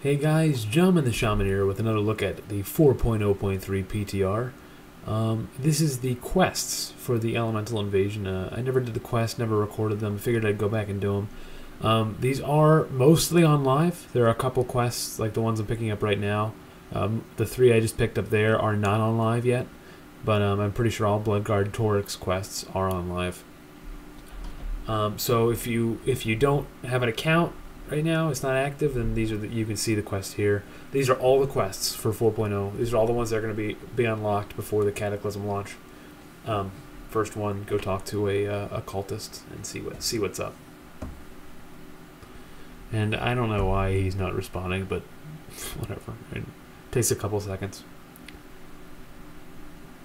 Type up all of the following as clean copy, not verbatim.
Hey guys, Jumpin' the Shaman here with another look at the 4.0.3 PTR. This is the quests for the Elemental Invasion. I never did the quest, never recorded them, figured I'd go back and do them. These are mostly on live. There are a couple quests, like the ones I'm picking up right now. The three I just picked up there are not on live yet, but I'm pretty sure all Bloodguard Torix quests are on live. So if you don't have an account right now, it's not active, then these are you can see the quest here. These are all the quests for 4.0. These are all the ones that are going to be unlocked before the Cataclysm launch. First one, go talk to a cultist and see what's up. And I don't know why he's not responding, but whatever. It takes a couple seconds.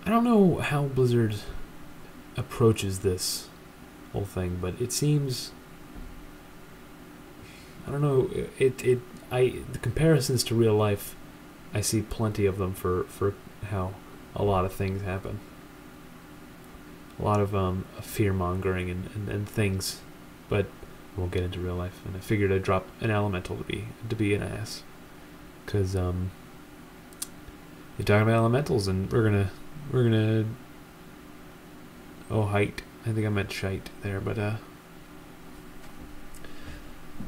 I don't know how Blizzard approaches this whole thing, but it seems, I don't know, the comparisons to real life, I see plenty of them for how a lot of things happen. A lot of fear-mongering and things, but we won't get into real life. And I figured I'd drop an elemental to be an ass, because you're talking about elementals, and we're gonna height. I think I meant shite there, but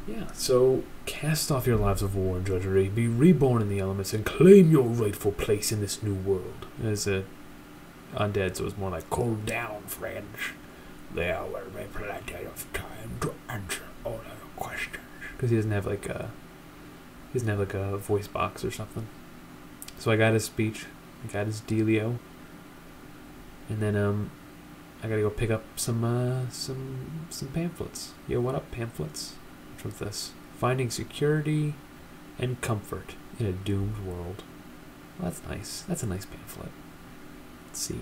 yeah, so cast off your lives of war and drudgery, be reborn in the elements, and claim your rightful place in this new world. As undead, so it's more like, cool down, friends. There will be plenty of time to answer all of your questions. Because he doesn't have like a voice box or something. So I got his speech, I got his dealio, and then I gotta go pick up some pamphlets. Yo, what up, pamphlets? With this, finding security and comfort in a doomed world. Well, that's nice. That's a nice pamphlet. Let's see.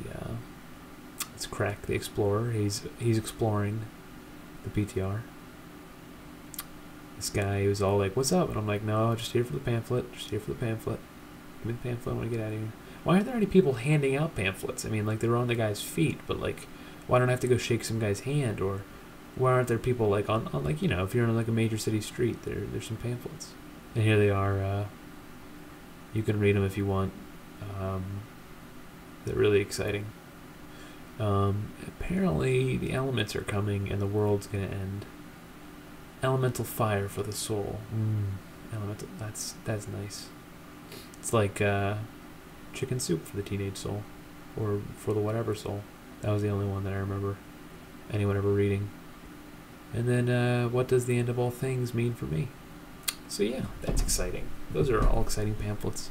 Let's crack the explorer. He's exploring the PTR. This guy was all like, "What's up?" And I'm like, "No, just here for the pamphlet. Just here for the pamphlet. Give me the pamphlet. I want to get out of here." Why aren't there any people handing out pamphlets? I mean, like, they're on the guy's feet, but like, why don't I have to go shake some guy's hand? Or why aren't there people like on like, you know, if you're in like a major city street, there's some pamphlets. And here they are. You can read them if you want. They're really exciting. Apparently the elements are coming and the world's gonna end. Elemental fire for the soul. Elemental. That's nice. It's like chicken soup for the teenage soul, or for the whatever soul. That was the only one that I remember anyone ever reading. And then, what does the end of all things mean for me? So yeah, that's exciting. Those are all exciting pamphlets.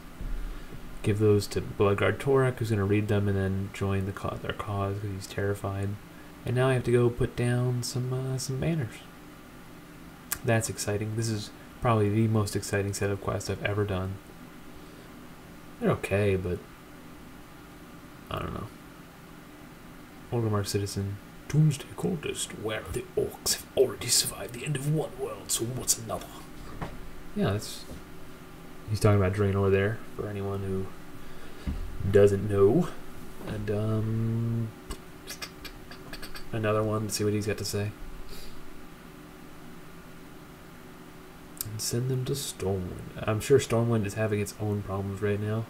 Give those to Bloodguard Torix, who's going to read them and then join their cause because he's terrified. And now I have to go put down some banners. That's exciting. This is probably the most exciting set of quests I've ever done. They're okay, but I don't know. Orgrimmar Citizen. Doomsday Cultist, where the orcs have already survived the end of one world, so what's another? Yeah, he's talking about Draenor there, for anyone who doesn't know. And another one, let's see what he's got to say. And send them to Stormwind. I'm sure Stormwind is having its own problems right now,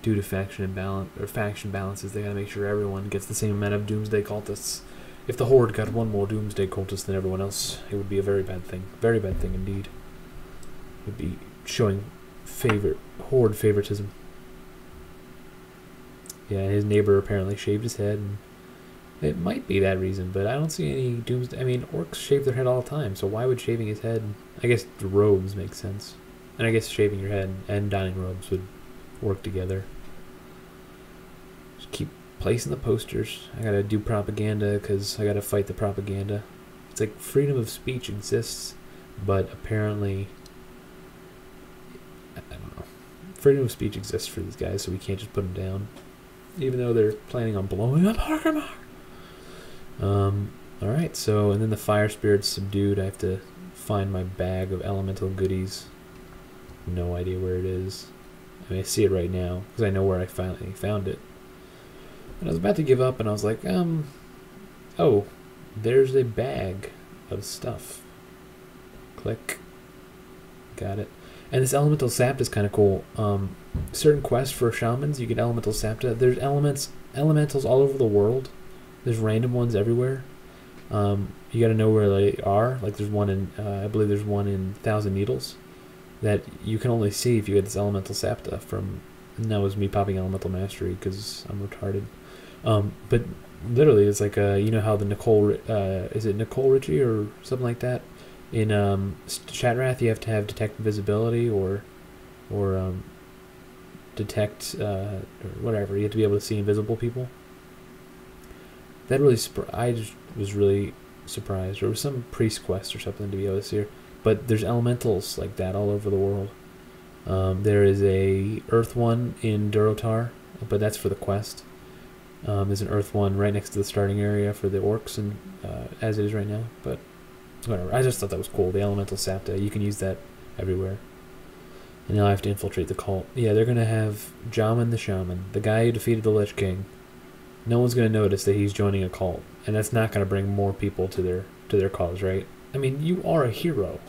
due to faction balances. They gotta make sure everyone gets the same amount of Doomsday Cultists. If the Horde got one more Doomsday Cultist than everyone else, it would be a very bad thing. Very bad thing indeed. It would be showing Horde favoritism. Yeah, his neighbor apparently shaved his head, and it might be that reason, but I don't see any Doomsday. I mean, orcs shave their head all the time, so why would shaving his head? I guess the robes make sense. And I guess shaving your head and donning robes would work together. Just keep placing the posters. I gotta do propaganda because I gotta fight the propaganda. It's like freedom of speech exists, but apparently, I don't know. Freedom of speech exists for these guys, so we can't just put them down, even though they're planning on blowing up Orgrimmar. Alright, so, and then the fire spirit's subdued. I have to find my bag of elemental goodies. No idea where it is. I mean, I see it right now, because I know where I finally found it. And I was about to give up, and I was like, oh, there's a bag of stuff. Click. Got it. And this elemental sap is kind of cool. Certain quests for shamans, you get elemental sapta. There's elementals all over the world. There's random ones everywhere. You got to know where they are. Like there's one in, I believe there's one in Thousand Needles that you can only see if you get this elemental sapta from. And that was me popping elemental mastery because I'm retarded. But literally, it's like you know how the Nicole, is it Nicole Richie or something like that? In Shatrath, you have to have detect invisibility or detect or whatever. You have to be able to see invisible people. That really, I just was really surprised. There was some priest quest or something to be able to see her. But there's elementals like that all over the world. There is a earth one in Durotar, but that's for the quest. There's an earth one right next to the starting area for the orcs, and as it is right now. But whatever. I just thought that was cool. The elemental sapta, you can use that everywhere. And now I have to infiltrate the cult. Yeah, they're gonna have Jamin the Shaman, the guy who defeated the Lich King. No one's gonna notice that he's joining a cult, and that's not gonna bring more people to their cause, right? I mean, you are a hero,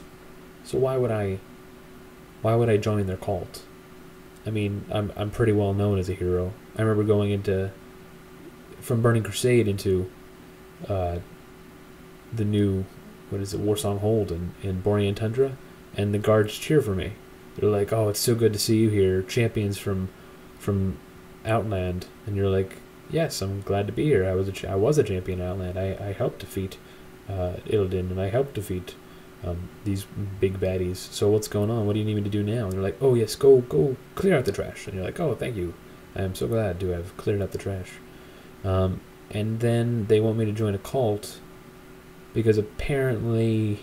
so why would I join their cult? I mean, I'm pretty well known as a hero. I remember going from Burning Crusade into the new, what is it, Warsong Hold in Borean Tundra, and the guards cheer for me. They're like, "Oh, it's so good to see you here, champions from Outland," and you're like, "Yes, I'm glad to be here. I was a champion in Outland. I helped defeat Illidan, and I helped defeat these big baddies. So what's going on? What do you need me to do now?" And they're like, "Oh yes, go clear out the trash." And you're like, "Oh, thank you. I am so glad to have cleared out the trash." And then they want me to join a cult because apparently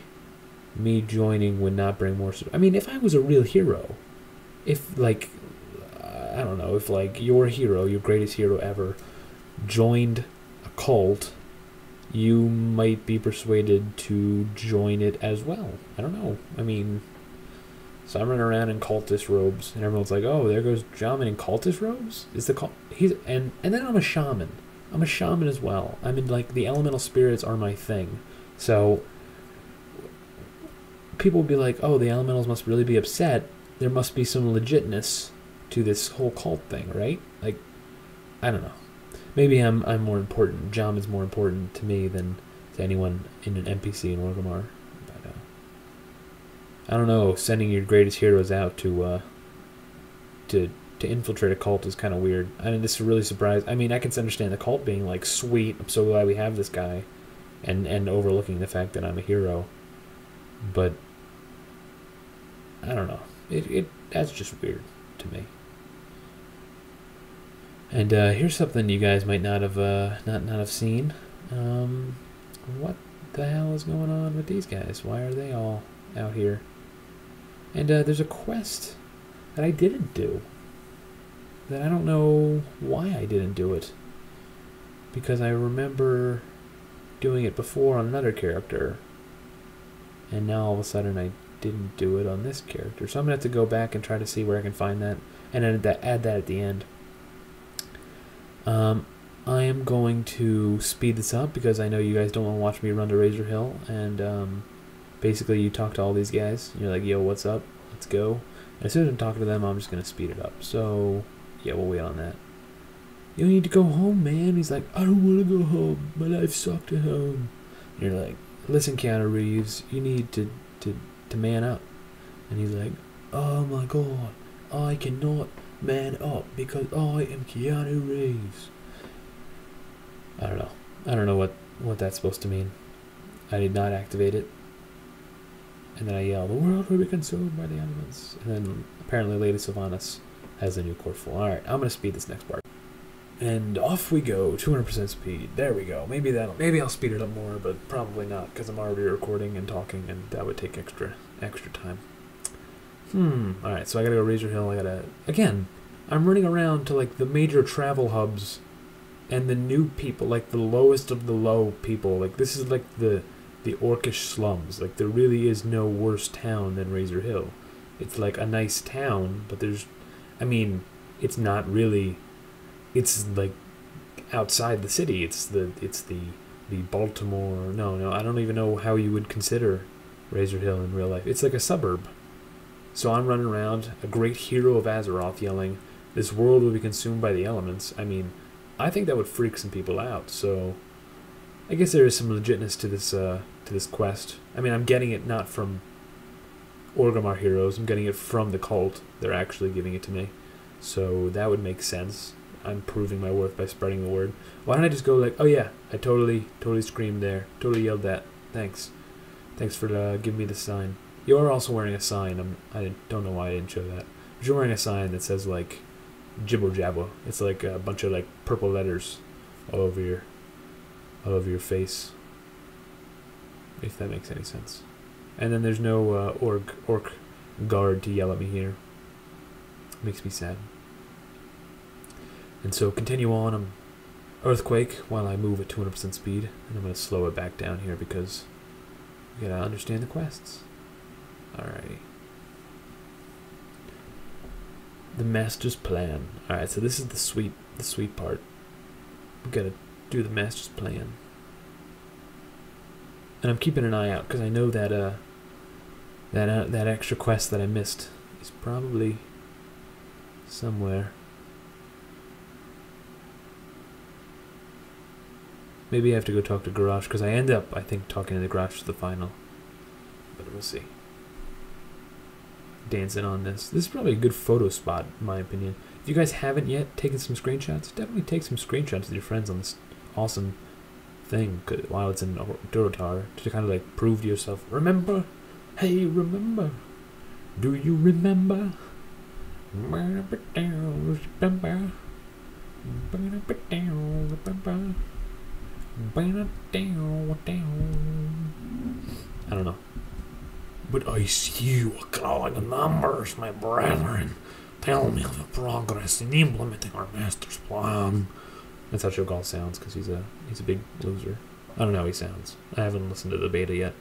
me joining would not bring more. I mean, if I was a real hero, if like I don't know, if like your hero, your greatest hero ever, joined a cult, you might be persuaded to join it as well. I don't know. I mean, so I'm running around in cultist robes, and everyone's like, "Oh, there goes Jamin in cultist robes." Is the cult? And then I'm a shaman. I'm a shaman as well. I mean, like the elemental spirits are my thing. So people will be like, "Oh, the elementals must really be upset. There must be some legitness to this whole cult thing, right?" Like, I don't know. Maybe I'm more important. Jam is more important to me than to anyone in an NPC in Orgrimmar. But I don't know. Sending your greatest heroes out to infiltrate a cult is kind of weird. I mean, this is really surprised. I mean, I can understand the cult being like, "Sweet, I'm so glad we have this guy," and overlooking the fact that I'm a hero. But I don't know. That's just weird to me. And here's something you guys might not have seen. What the hell is going on with these guys? Why are they all out here? And there's a quest that I didn't do. That I don't know why I didn't do it. Because I remember doing it before on another character. And now all of a sudden I didn't do it on this character. So I'm going to have to go back and try to see where I can find that. And add that at the end. I am going to speed this up because I know you guys don't want to watch me run to Razor Hill, and basically you talk to all these guys, and you're like, "Yo, what's up? Let's go." And as soon as I'm talking to them, I'm just going to speed it up. So, yeah, we'll wait on that. "You need to go home, man." He's like, "I don't want to go home. My life sucked at home." And you're like, "Listen, Keanu Reeves, you need to man up." And he's like, "Oh my god, I cannot man up because I am Keanu Reeves." I don't know. I don't know what that's supposed to mean. I did not activate it. And then I yell, "The world will be consumed by the elements." And then apparently Lady Sylvanas has a new core full. Alright, I'm going to speed this next part. And off we go, 200% speed. There we go. Maybe I'll speed it up more, but probably not, because I'm already recording and talking, and that would take extra time. Alright, so I gotta go Razor Hill. Again, I'm running around to like the major travel hubs and the new people, like the lowest of the low people. Like this is like the orcish slums. Like there really is no worse town than Razor Hill. It's like a nice town, but it's not really. It's like outside the city. It's the Baltimore. No, I don't even know how you would consider Razor Hill in real life. It's like a suburb. So I'm running around, a great hero of Azeroth, yelling, "This world will be consumed by the elements." I mean, I think that would freak some people out. So I guess there is some legitness to this quest. I mean, I'm getting it not from Orgrimmar heroes. I'm getting it from the cult. They're actually giving it to me. So that would make sense. I'm proving my worth by spreading the word. Why don't I just go like, oh yeah, I totally screamed there. Totally yelled that. Thanks. Thanks for giving me the sign. You are also wearing a sign. I don't know why I didn't show that. But you're wearing a sign that says like jibber jabber. It's like a bunch of like purple letters all over your face. If that makes any sense. And then there's no orc guard to yell at me here. Makes me sad. And so continue on. I'm earthquake while I move at 200% speed, and I'm going to slow it back down here because we gotta understand the quests. Alrighty. The master's plan. Alright, so this is the sweet part. We gotta do the master's plan. And I'm keeping an eye out because I know that that extra quest that I missed is probably somewhere. Maybe I have to go talk to Garrosh because I end up, I think, talking to the Garrosh to the final. But we'll see. Dancing on this. This is probably a good photo spot, in my opinion. If you guys haven't yet taken some screenshots, definitely take some screenshots with your friends on this awesome thing while it's in Durotar to kind of like prove to yourself, remember? Hey, remember? Do you remember? I don't know. But I see you calling numbers, my brethren. Tell me of the progress in implementing our master's plan. That's how Shogal sounds, because he's a big loser. I don't know how he sounds. I haven't listened to the beta yet.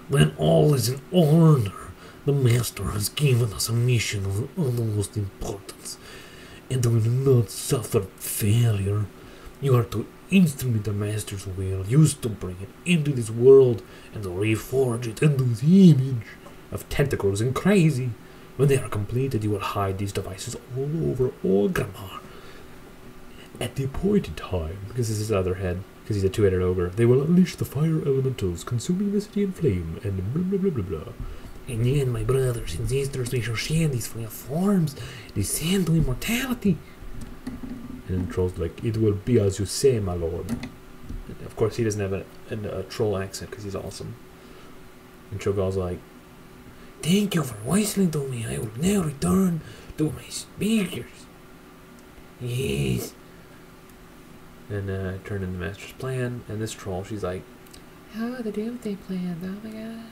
When all is in order, the master has given us a mission of utmost importance, and we do not suffer failure. You are to instrument the master's will, used to bring it into this world and to reforge it into the image of tentacles and crazy. When they are completed, you will hide these devices all over Orgrimmar. At the appointed time, because this is his other head, because he's a two-headed ogre, they will unleash the fire elementals, consuming the city in flame, and blah blah blah blah blah. And yet, my brothers and sisters, we shall share these fire forms, descend to immortality. And the troll's like, it will be as you say, my lord. And of course, he doesn't have a troll accent because he's awesome. And Cho'Gall's like, thank you for whistling to me. I will now return to my speakers. Yes. And turn in the master's plan. And this troll, she's like, oh, the doomsday plan. Oh my god.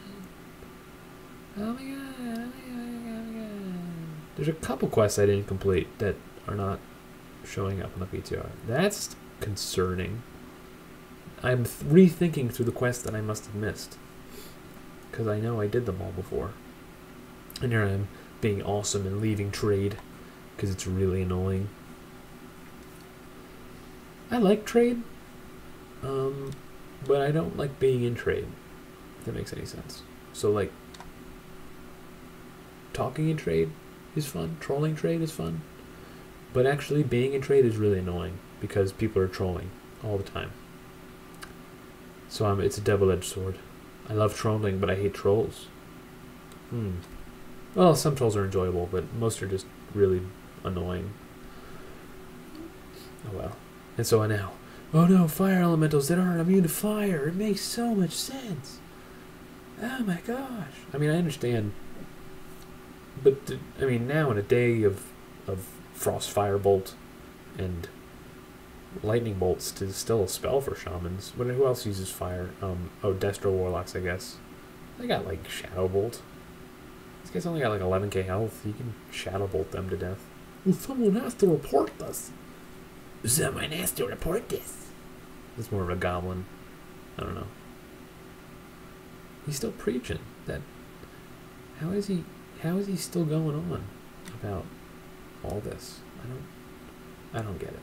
Oh my god. Oh my god. Oh my god. There's a couple quests I didn't complete that are not showing up on the PTR. That's concerning. I'm rethinking through the quests that I must have missed, because I know I did them all before. And here I am being awesome and leaving trade because it's really annoying. I like trade, but I don't like being in trade, if that makes any sense. So like, talking in trade is fun, trolling trade is fun, but actually being in trade is really annoying because people are trolling all the time. So it's a double-edged sword. I love trolling, but I hate trolls. Well, some trolls are enjoyable, but most are just really annoying. Oh well. And so now, oh no, fire elementals that aren't immune to fire. It makes so much sense. Oh my gosh. I mean, I understand. But, I mean, now in a day of frost firebolt and lightning bolts to still a spell for shamans. Who else uses fire? Oh, Destro warlocks, I guess. They got like shadow bolt. These guys only got like 11k health. You can shadow bolt them to death. Well, someone has to report this. Someone has to report this. It's more of a goblin. I don't know. He's still preaching that. How is he still going on about all this? I don't get it.